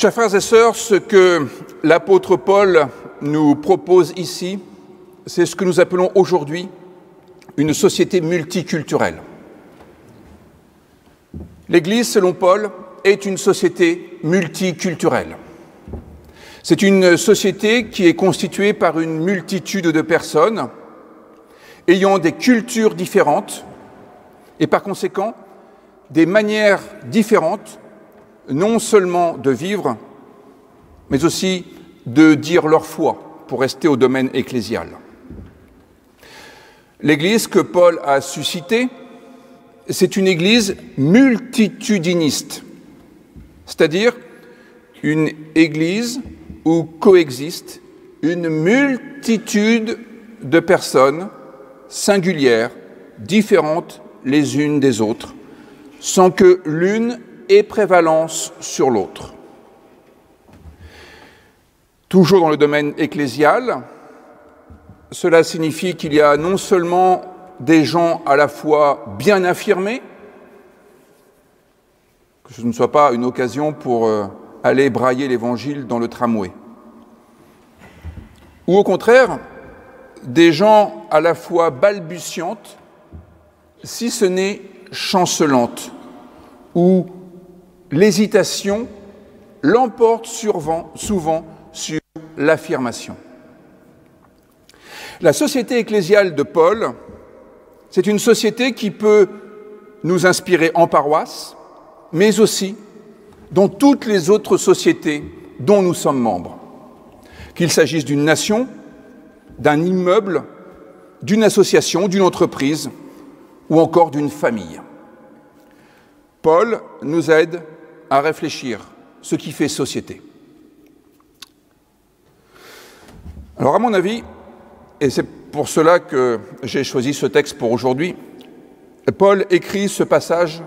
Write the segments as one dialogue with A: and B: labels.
A: Chers frères et sœurs, ce que l'apôtre Paul nous propose ici, c'est ce que nous appelons aujourd'hui une société multiculturelle. L'Église, selon Paul, est une société multiculturelle. C'est une société qui est constituée par une multitude de personnes ayant des cultures différentes et par conséquent des manières différentes non seulement de vivre, mais aussi de dire leur foi, pour rester au domaine ecclésial. L'Église que Paul a suscitée, c'est une Église multitudiniste, c'est-à-dire une Église où coexistent une multitude de personnes singulières, différentes les unes des autres, sans que l'une ait prévalence sur l'autre. Toujours dans le domaine ecclésial, cela signifie qu'il y a non seulement des gens à la fois bien affirmés, que ce ne soit pas une occasion pour aller brailler l'Évangile dans le tramway, ou au contraire, des gens à la fois balbutiantes, si ce n'est chancelantes, où l'hésitation l'emporte souvent sur l'affirmation. La société ecclésiale de Paul, c'est une société qui peut nous inspirer en paroisse, mais aussi dans toutes les autres sociétés dont nous sommes membres. Qu'il s'agisse d'une nation, d'un immeuble, d'une association, d'une entreprise ou encore d'une famille. Paul nous aide à réfléchir ce qui fait société. Alors à mon avis, et c'est pour cela que j'ai choisi ce texte pour aujourd'hui, Paul écrit ce passage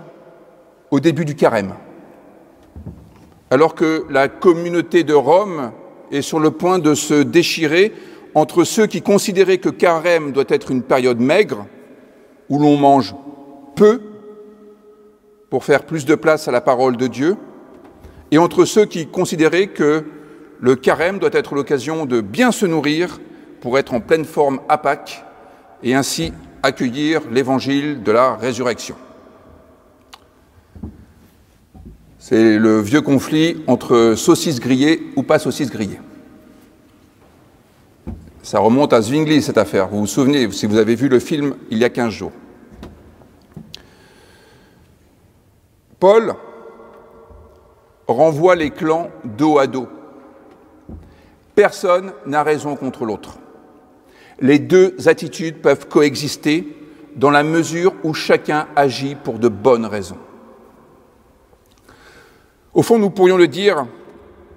A: au début du Carême, alors que la communauté de Rome est sur le point de se déchirer entre ceux qui considéraient que Carême doit être une période maigre, où l'on mange peu pour faire plus de place à la parole de Dieu, et entre ceux qui considéraient que le Carême doit être l'occasion de bien se nourrir pour être en pleine forme à Pâques et ainsi accueillir l'évangile de la résurrection. C'est le vieux conflit entre saucisses grillées ou pas saucisses grillées. Ça remonte à Zwingli, cette affaire. Vous vous souvenez, si vous avez vu le film il y a 15 jours. Paul renvoie les clans dos à dos. Personne n'a raison contre l'autre. Les deux attitudes peuvent coexister dans la mesure où chacun agit pour de bonnes raisons. Au fond, nous pourrions le dire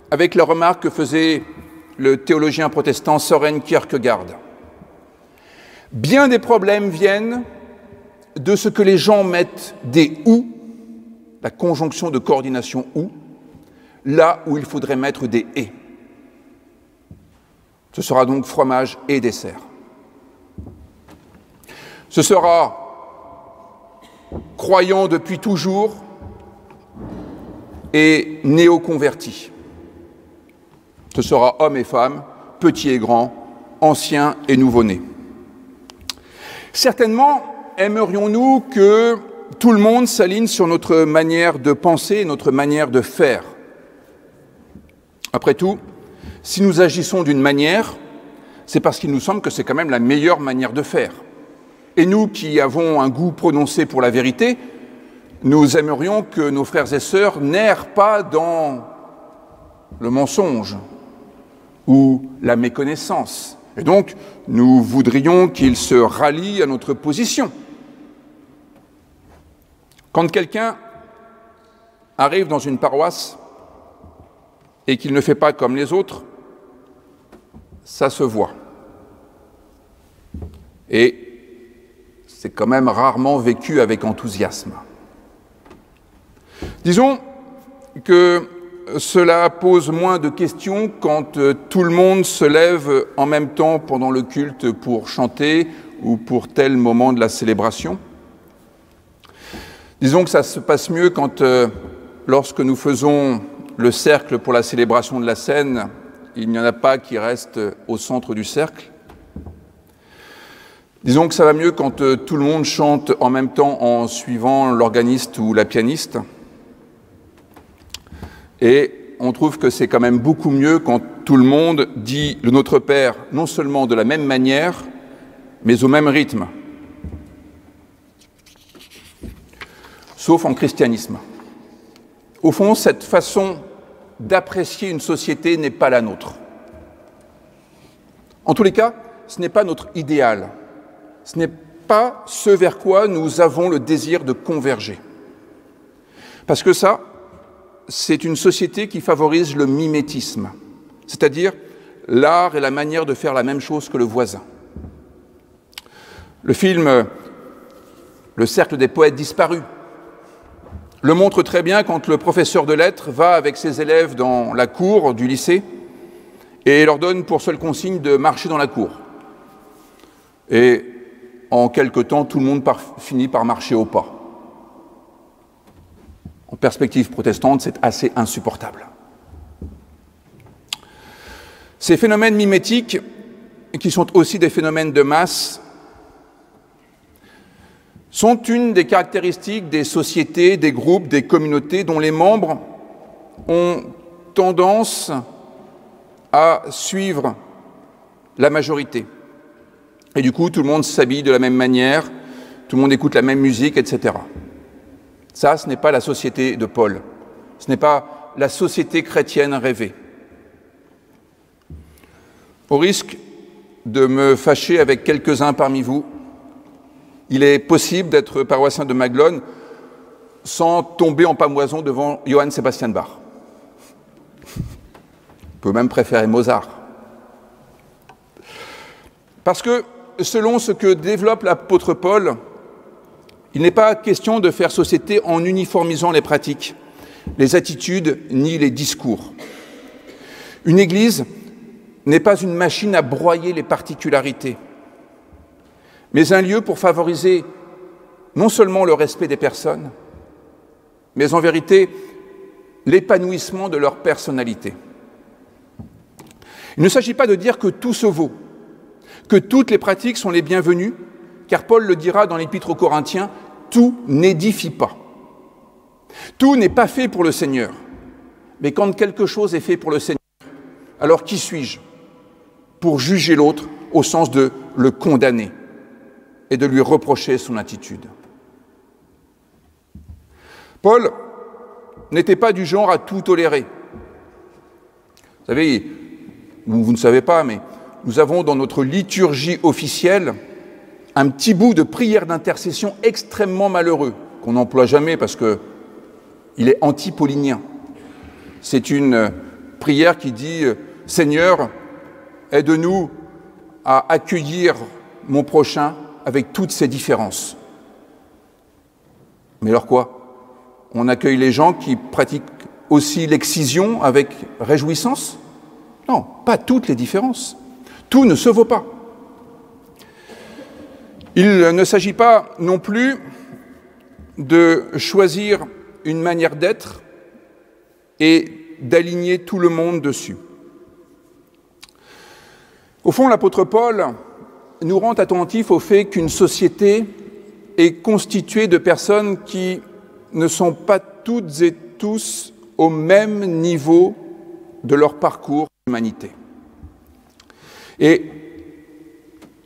A: avec la remarque que faisait le théologien protestant Søren Kierkegaard. Bien des problèmes viennent de ce que les gens mettent des « ou », la conjonction de coordination « ou », là où il faudrait mettre des « et ». Ce sera donc fromage et dessert. Ce sera croyant depuis toujours et néo-converti. Ce sera hommes et femmes, petits et grands, anciens et nouveau-nés. Certainement, aimerions-nous que tout le monde s'aligne sur notre manière de penser et notre manière de faire. Après tout, si nous agissons d'une manière, c'est parce qu'il nous semble que c'est quand même la meilleure manière de faire. Et nous qui avons un goût prononcé pour la vérité, nous aimerions que nos frères et sœurs n'errent pas dans le mensonge ou la méconnaissance. Et donc, nous voudrions qu'ils se rallient à notre position. Quand quelqu'un arrive dans une paroisse et qu'il ne fait pas comme les autres, ça se voit. Et c'est quand même rarement vécu avec enthousiasme. Disons que cela pose moins de questions quand tout le monde se lève en même temps pendant le culte pour chanter ou pour tel moment de la célébration. Disons que ça se passe mieux quand, lorsque nous faisons le cercle pour la célébration de la scène, il n'y en a pas qui restent au centre du cercle. Disons que ça va mieux quand tout le monde chante en même temps en suivant l'organiste ou la pianiste. Et on trouve que c'est quand même beaucoup mieux quand tout le monde dit le Notre Père, non seulement de la même manière, mais au même rythme. Sauf en christianisme. Au fond, cette façon d'apprécier une société n'est pas la nôtre. En tous les cas, ce n'est pas notre idéal. Ce n'est pas ce vers quoi nous avons le désir de converger. Parce que ça, c'est une société qui favorise le mimétisme, c'est-à-dire l'art et la manière de faire la même chose que le voisin. Le film « Le cercle des poètes disparus » le montre très bien quand le professeur de lettres va avec ses élèves dans la cour du lycée et leur donne pour seule consigne de marcher dans la cour. Et en quelque temps, tout le monde finit par marcher au pas. En perspective protestante, c'est assez insupportable. Ces phénomènes mimétiques, qui sont aussi des phénomènes de masse, sont une des caractéristiques des sociétés, des groupes, des communautés dont les membres ont tendance à suivre la majorité. Et du coup, tout le monde s'habille de la même manière, tout le monde écoute la même musique, etc. Ça, ce n'est pas la société de Paul. Ce n'est pas la société chrétienne rêvée. Au risque de me fâcher avec quelques-uns parmi vous, il est possible d'être paroissien de Maglone sans tomber en pamoison devant Johann Sebastian Bach. On peut même préférer Mozart. Parce que, selon ce que développe l'apôtre Paul, il n'est pas question de faire société en uniformisant les pratiques, les attitudes ni les discours. Une église n'est pas une machine à broyer les particularités, mais un lieu pour favoriser non seulement le respect des personnes, mais en vérité l'épanouissement de leur personnalité. Il ne s'agit pas de dire que tout se vaut, que toutes les pratiques sont les bienvenues, car Paul le dira dans l'Épître aux Corinthiens, tout n'édifie pas. Tout n'est pas fait pour le Seigneur. Mais quand quelque chose est fait pour le Seigneur, alors qui suis-je pour juger l'autre au sens de le condamner et de lui reprocher son attitude? Paul n'était pas du genre à tout tolérer. Vous savez, vous ne savez pas, mais nous avons dans notre liturgie officielle un petit bout de prière d'intercession extrêmement malheureux, qu'on n'emploie jamais parce qu'il est anti-paulinien. C'est une prière qui dit « Seigneur, aide-nous à accueillir mon prochain avec toutes ses différences. » Mais alors quoi? On accueille les gens qui pratiquent aussi l'excision avec réjouissance? Non, pas toutes les différences. Tout ne se vaut pas. Il ne s'agit pas non plus de choisir une manière d'être et d'aligner tout le monde dessus. Au fond, l'apôtre Paul nous rend attentifs au fait qu'une société est constituée de personnes qui ne sont pas toutes et tous au même niveau de leur parcours d'humanité. Et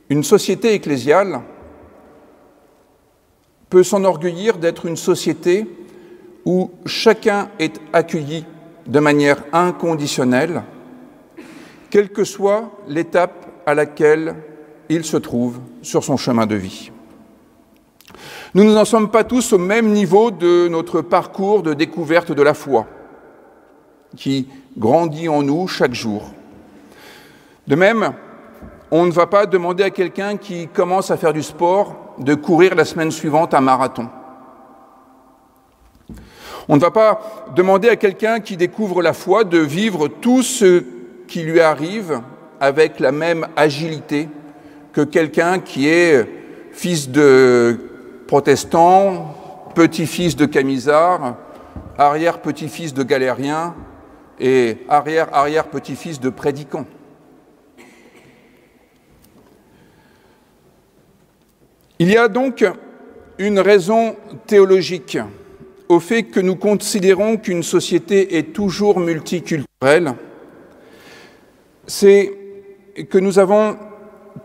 A: une société ecclésiale peut s'enorgueillir d'être une société où chacun est accueilli de manière inconditionnelle, quelle que soit l'étape à laquelle il se trouve sur son chemin de vie. Nous n'en sommes pas tous au même niveau de notre parcours de découverte de la foi, qui grandit en nous chaque jour. De même, on ne va pas demander à quelqu'un qui commence à faire du sport de courir la semaine suivante un marathon. On ne va pas demander à quelqu'un qui découvre la foi de vivre tout ce qui lui arrive avec la même agilité que quelqu'un qui est fils de protestant, petit-fils de camisard, arrière-petit-fils de galérien et arrière-petit-fils de prédicants. Il y a donc une raison théologique au fait que nous considérons qu'une société est toujours multiculturelle, c'est que nous avons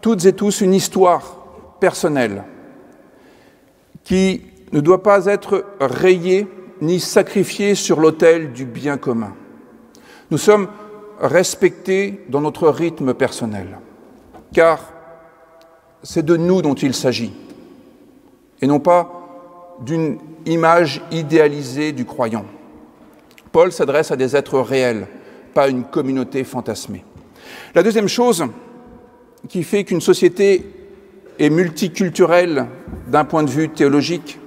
A: toutes et tous une histoire personnelle qui ne doit pas être rayée ni sacrifiée sur l'autel du bien commun. Nous sommes respectés dans notre rythme personnel, car c'est de nous dont il s'agit, et non pas d'une image idéalisée du croyant. Paul s'adresse à des êtres réels, pas à une communauté fantasmée. La deuxième chose qui fait qu'une société est multiculturelle d'un point de vue théologique,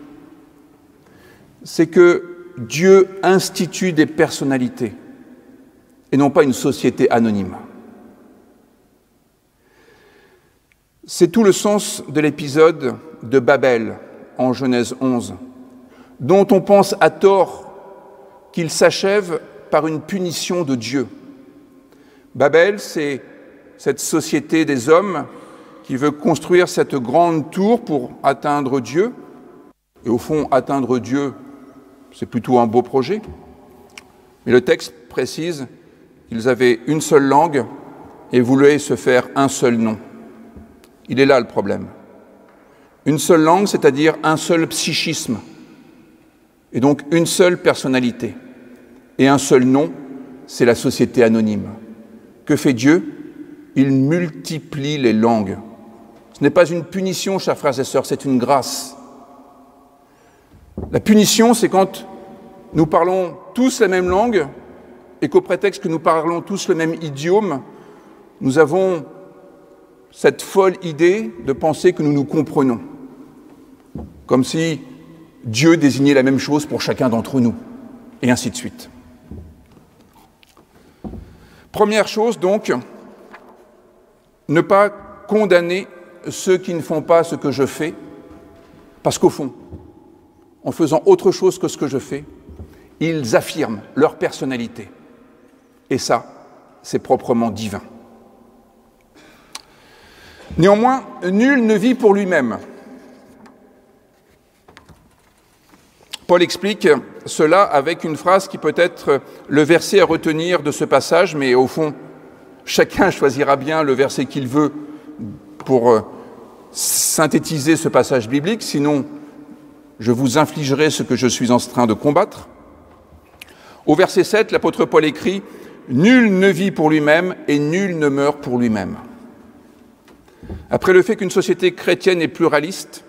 A: c'est que Dieu institue des personnalités et non pas une société anonyme. C'est tout le sens de l'épisode de Babel en Genèse 11, dont on pense à tort qu'il s'achève par une punition de Dieu. Babel, c'est cette société des hommes qui veut construire cette grande tour pour atteindre Dieu. Et au fond, atteindre Dieu, c'est plutôt un beau projet. Mais le texte précise qu'ils avaient une seule langue et voulaient se faire un seul nom. Il est là le problème. Une seule langue, c'est-à-dire un seul psychisme, et donc une seule personnalité. Et un seul nom, c'est la société anonyme. Que fait Dieu? Il multiplie les langues. Ce n'est pas une punition, chers frères et sœurs, c'est une grâce. La punition, c'est quand nous parlons tous la même langue et qu'au prétexte que nous parlons tous le même idiome, nous avons cette folle idée de penser que nous nous comprenons, comme si Dieu désignait la même chose pour chacun d'entre nous, et ainsi de suite. Première chose donc, ne pas condamner ceux qui ne font pas ce que je fais, parce qu'au fond, en faisant autre chose que ce que je fais, ils affirment leur personnalité. Et ça, c'est proprement divin. Néanmoins, nul ne vit pour lui-même. Paul explique cela avec une phrase qui peut être le verset à retenir de ce passage, mais au fond, chacun choisira bien le verset qu'il veut pour synthétiser ce passage biblique, sinon je vous infligerai ce que je suis en train de combattre. Au verset 7, l'apôtre Paul écrit « Nul ne vit pour lui-même et nul ne meurt pour lui-même ». Après le fait qu'une société chrétienne est pluraliste,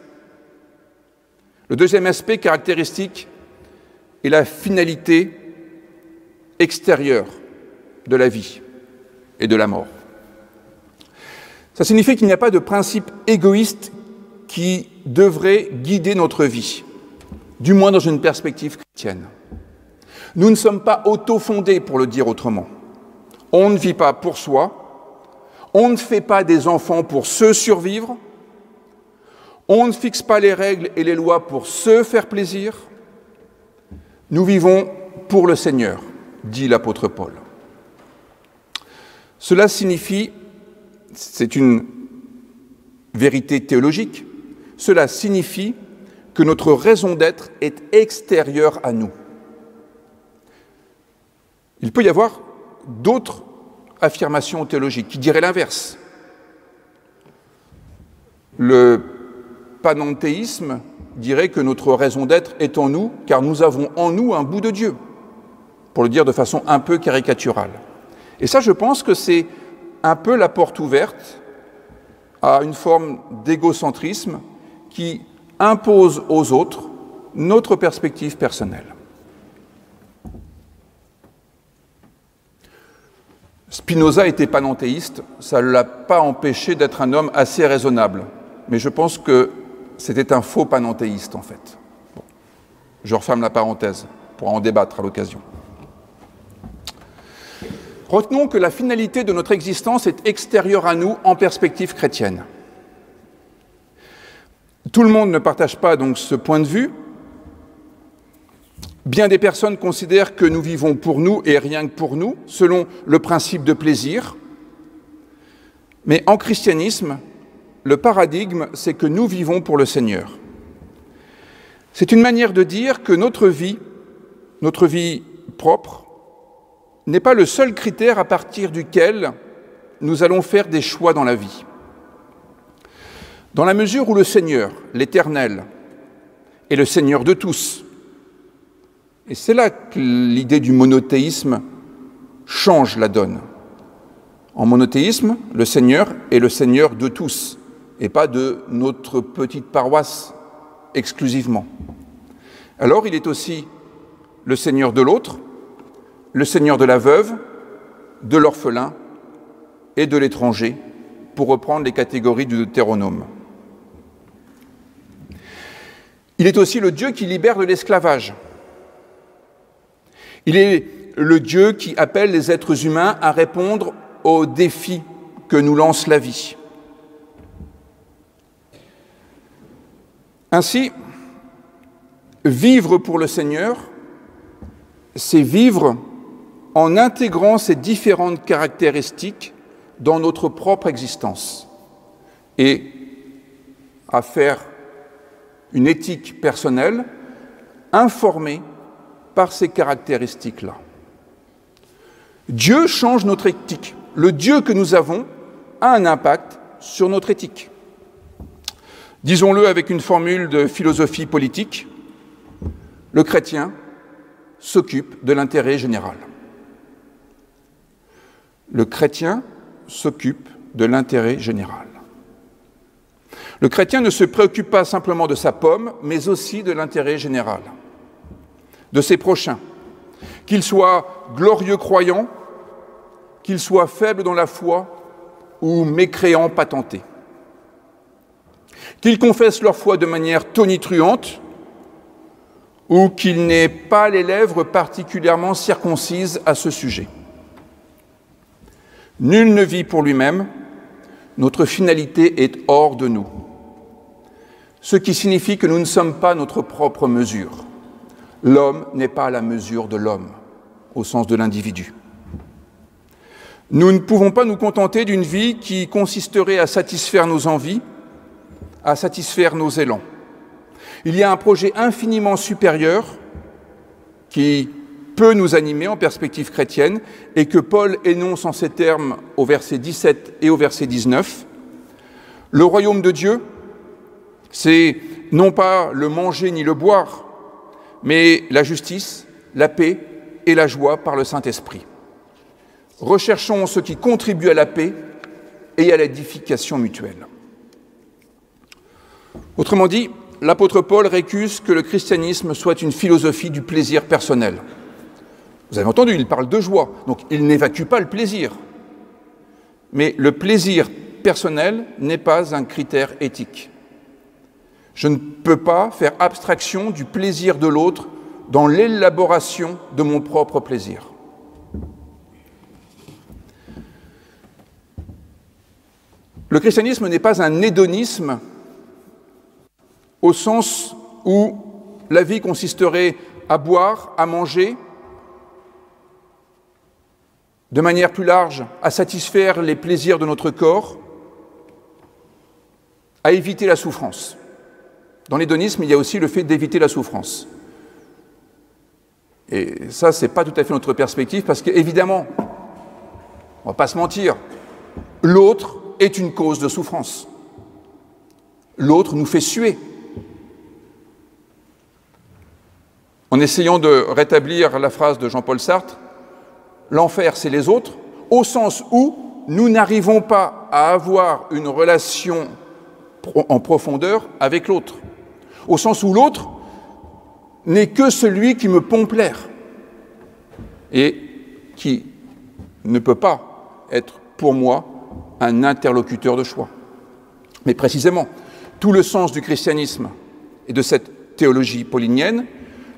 A: le deuxième aspect caractéristique est la finalité extérieure de la vie et de la mort. Ça signifie qu'il n'y a pas de principe égoïste qui devrait guider notre vie, du moins dans une perspective chrétienne. Nous ne sommes pas auto-fondés, pour le dire autrement. On ne vit pas pour soi, on ne fait pas des enfants pour se survivre, on ne fixe pas les règles et les lois pour se faire plaisir. Nous vivons pour le Seigneur, dit l'apôtre Paul. Cela signifie, c'est une vérité théologique, cela signifie que notre raison d'être est extérieure à nous. Il peut y avoir d'autres affirmations théologiques qui diraient l'inverse. Le panenthéisme dirait que notre raison d'être est en nous, car nous avons en nous un bout de Dieu, pour le dire de façon un peu caricaturale. Et ça, je pense que c'est un peu la porte ouverte à une forme d'égocentrisme qui impose aux autres notre perspective personnelle. Spinoza était panenthéiste, ça ne l'a pas empêché d'être un homme assez raisonnable, mais je pense que c'était un faux panenthéiste en fait. Bon. Je referme la parenthèse pour en débattre à l'occasion. Retenons que la finalité de notre existence est extérieure à nous en perspective chrétienne. Tout le monde ne partage pas donc ce point de vue, Bien des personnes considèrent que nous vivons pour nous et rien que pour nous, selon le principe de plaisir. Mais en christianisme, le paradigme, c'est que nous vivons pour le Seigneur. C'est une manière de dire que notre vie propre, n'est pas le seul critère à partir duquel nous allons faire des choix dans la vie. Dans la mesure où le Seigneur, l'Éternel, est le Seigneur de tous, et c'est là que l'idée du monothéisme change la donne. En monothéisme, le Seigneur est le Seigneur de tous, et pas de notre petite paroisse exclusivement. Alors il est aussi le Seigneur de l'autre, le Seigneur de la veuve, de l'orphelin et de l'étranger, pour reprendre les catégories du Deutéronome. Il est aussi le Dieu qui libère de l'esclavage. Il est le Dieu qui appelle les êtres humains à répondre aux défis que nous lance la vie. Ainsi, vivre pour le Seigneur, c'est vivre en intégrant ces différentes caractéristiques dans notre propre existence et à faire une éthique personnelle informée par ces caractéristiques-là. Dieu change notre éthique. Le Dieu que nous avons a un impact sur notre éthique. Disons-le avec une formule de philosophie politique, le chrétien s'occupe de l'intérêt général. Le chrétien s'occupe de l'intérêt général. Le chrétien ne se préoccupe pas simplement de sa pomme, mais aussi de l'intérêt général, de ses prochains, qu'ils soient glorieux croyants, qu'ils soient faibles dans la foi ou mécréants patentés, qu'ils confessent leur foi de manière tonitruante ou qu'ils n'aient pas les lèvres particulièrement circoncises à ce sujet. Nul ne vit pour lui-même, notre finalité est hors de nous. Ce qui signifie que nous ne sommes pas notre propre mesure. L'homme n'est pas à la mesure de l'homme, au sens de l'individu. Nous ne pouvons pas nous contenter d'une vie qui consisterait à satisfaire nos envies, à satisfaire nos élans. Il y a un projet infiniment supérieur qui peut nous animer en perspective chrétienne et que Paul énonce en ces termes au verset 17 et au verset 19. Le royaume de Dieu, c'est non pas le manger ni le boire, mais la justice, la paix et la joie par le Saint-Esprit. Recherchons ce qui contribue à la paix et à l'édification mutuelle. Autrement dit, l'apôtre Paul récuse que le christianisme soit une philosophie du plaisir personnel. Vous avez entendu, il parle de joie, donc il n'évacue pas le plaisir. Mais le plaisir personnel n'est pas un critère éthique. Je ne peux pas faire abstraction du plaisir de l'autre dans l'élaboration de mon propre plaisir. Le christianisme n'est pas un hédonisme au sens où la vie consisterait à boire, à manger, de manière plus large, à satisfaire les plaisirs de notre corps, à éviter la souffrance. Dans l'hédonisme, il y a aussi le fait d'éviter la souffrance. Et ça, ce n'est pas tout à fait notre perspective, parce qu'évidemment, on ne va pas se mentir, l'autre est une cause de souffrance. L'autre nous fait suer. En essayant de rétablir la phrase de Jean-Paul Sartre, l'enfer, c'est les autres, au sens où nous n'arrivons pas à avoir une relation en profondeur avec l'autre, au sens où l'autre n'est que celui qui me pompe l'air et qui ne peut pas être pour moi un interlocuteur de choix. Mais précisément, tout le sens du christianisme et de cette théologie paulinienne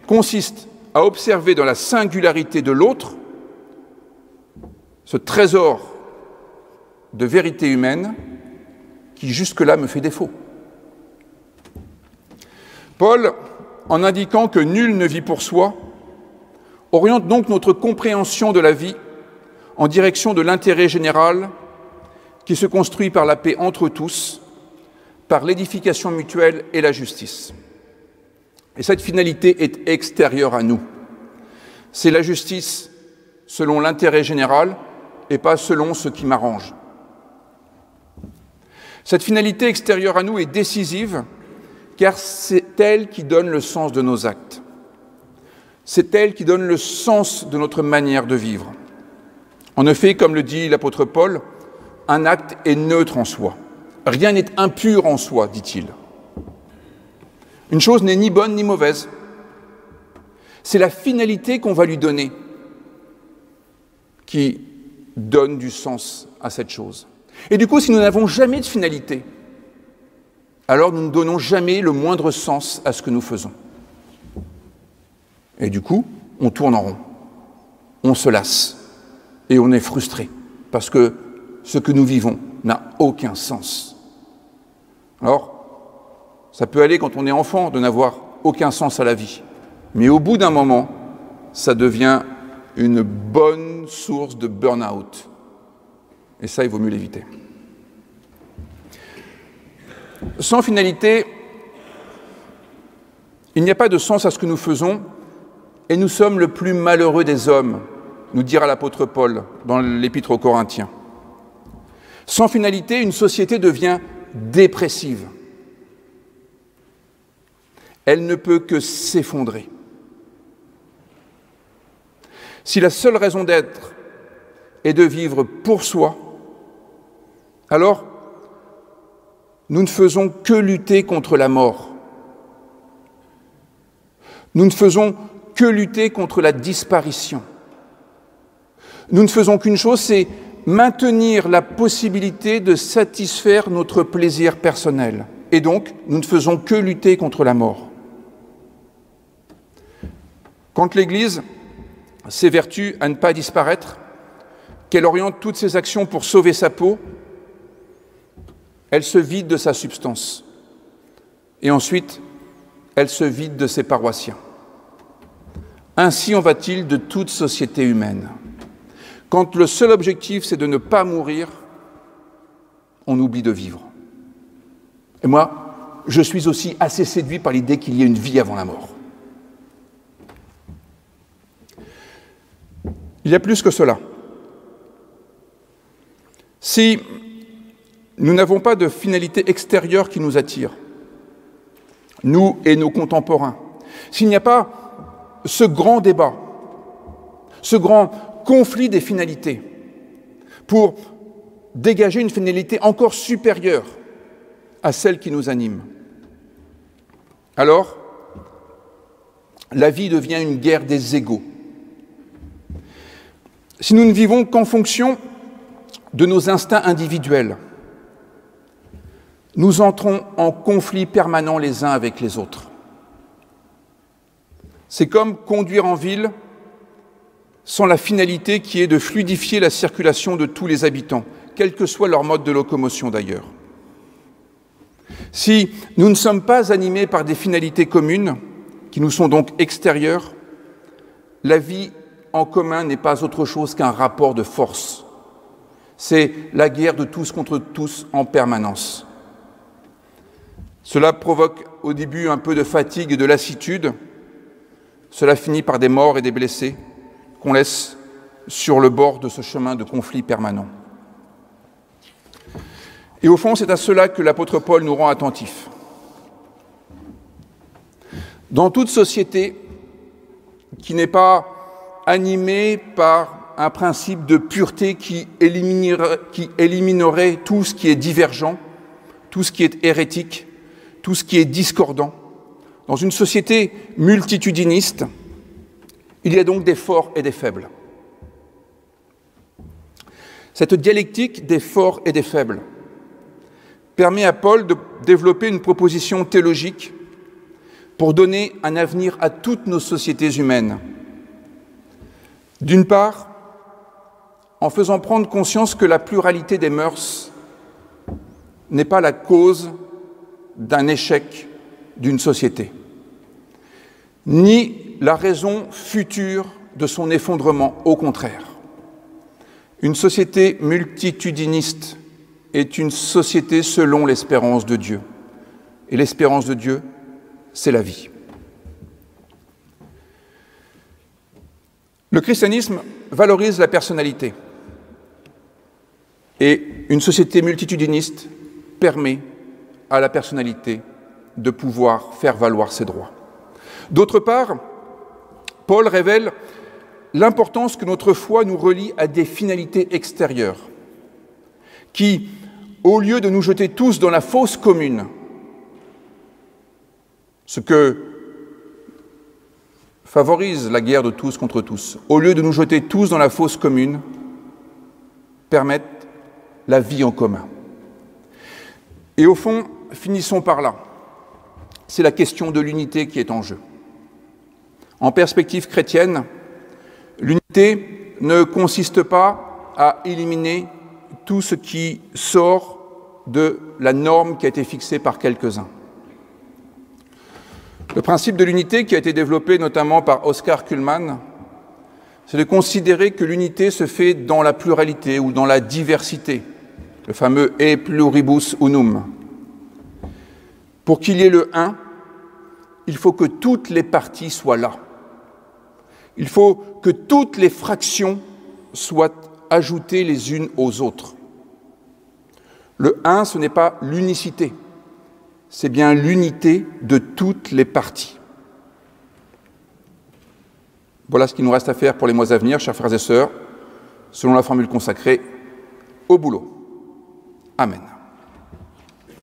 A: consiste à observer dans la singularité de l'autre ce trésor de vérité humaine qui jusque-là me fait défaut. Paul, en indiquant que nul ne vit pour soi, oriente donc notre compréhension de la vie en direction de l'intérêt général qui se construit par la paix entre tous, par l'édification mutuelle et la justice. Et cette finalité est extérieure à nous. C'est la justice selon l'intérêt général et pas selon ce qui m'arrange. Cette finalité extérieure à nous est décisive car c'est elle qui donne le sens de nos actes. C'est elle qui donne le sens de notre manière de vivre. En effet, comme le dit l'apôtre Paul, un acte est neutre en soi. Rien n'est impur en soi, dit-il. Une chose n'est ni bonne ni mauvaise. C'est la finalité qu'on va lui donner qui donne du sens à cette chose. Et du coup, si nous n'avons jamais de finalité, alors nous ne donnons jamais le moindre sens à ce que nous faisons. Et du coup, on tourne en rond, on se lasse et on est frustré parce que ce que nous vivons n'a aucun sens. Alors, ça peut aller quand on est enfant de n'avoir aucun sens à la vie, mais au bout d'un moment, ça devient une bonne source de burn-out. Et ça, il vaut mieux l'éviter. Sans finalité, il n'y a pas de sens à ce que nous faisons et nous sommes le plus malheureux des hommes, nous dira l'apôtre Paul dans l'Épître aux Corinthiens. Sans finalité, une société devient dépressive. Elle ne peut que s'effondrer. Si la seule raison d'être est de vivre pour soi, alors nous ne faisons que lutter contre la mort. Nous ne faisons que lutter contre la disparition. Nous ne faisons qu'une chose, c'est maintenir la possibilité de satisfaire notre plaisir personnel. Et donc, nous ne faisons que lutter contre la mort. Quand l'Église s'évertue à ne pas disparaître, qu'elle oriente toutes ses actions pour sauver sa peau, elle se vide de sa substance. Et ensuite, elle se vide de ses paroissiens. Ainsi en va-t-il de toute société humaine. Quand le seul objectif, c'est de ne pas mourir, on oublie de vivre. Et moi, je suis aussi assez séduit par l'idée qu'il y ait une vie avant la mort. Il y a plus que cela. Si nous n'avons pas de finalité extérieure qui nous attire, nous et nos contemporains, s'il n'y a pas ce grand débat, ce grand conflit des finalités, pour dégager une finalité encore supérieure à celle qui nous anime, alors la vie devient une guerre des égaux. Si nous ne vivons qu'en fonction de nos instincts individuels, nous entrons en conflit permanent les uns avec les autres. C'est comme conduire en ville sans la finalité qui est de fluidifier la circulation de tous les habitants, quel que soit leur mode de locomotion d'ailleurs. Si nous ne sommes pas animés par des finalités communes, qui nous sont donc extérieures, la vie en commun n'est pas autre chose qu'un rapport de force. C'est la guerre de tous contre tous en permanence. Cela provoque au début un peu de fatigue et de lassitude. Cela finit par des morts et des blessés qu'on laisse sur le bord de ce chemin de conflit permanent. Et au fond, c'est à cela que l'apôtre Paul nous rend attentifs. Dans toute société qui n'est pas animée par un principe de pureté qui éliminerait tout ce qui est divergent, tout ce qui est hérétique, tout ce qui est discordant, dans une société multitudiniste, il y a donc des forts et des faibles. Cette dialectique des forts et des faibles permet à Paul de développer une proposition théologique pour donner un avenir à toutes nos sociétés humaines. D'une part, en faisant prendre conscience que la pluralité des mœurs n'est pas la cause d'un échec d'une société, ni la raison future de son effondrement, au contraire. Une société multitudiniste est une société selon l'espérance de Dieu. Et l'espérance de Dieu, c'est la vie. Le christianisme valorise la personnalité. Et une société multitudiniste permet à la personnalité de pouvoir faire valoir ses droits. D'autre part, Paul révèle l'importance que notre foi nous relie à des finalités extérieures qui, au lieu de nous jeter tous dans la fosse commune, ce que favorise la guerre de tous contre tous, au lieu de nous jeter tous dans la fosse commune, permettent la vie en commun. Et au fond, finissons par là. C'est la question de l'unité qui est en jeu. En perspective chrétienne, l'unité ne consiste pas à éliminer tout ce qui sort de la norme qui a été fixée par quelques-uns. Le principe de l'unité qui a été développé notamment par Oscar Cullmann, c'est de considérer que l'unité se fait dans la pluralité ou dans la diversité, le fameux « e pluribus unum ». Pour qu'il y ait le un, il faut que toutes les parties soient là. Il faut que toutes les fractions soient ajoutées les unes aux autres. Le un, ce n'est pas l'unicité, c'est bien l'unité de toutes les parties. Voilà ce qu'il nous reste à faire pour les mois à venir, chers frères et sœurs, selon la formule consacrée, au boulot. Amen.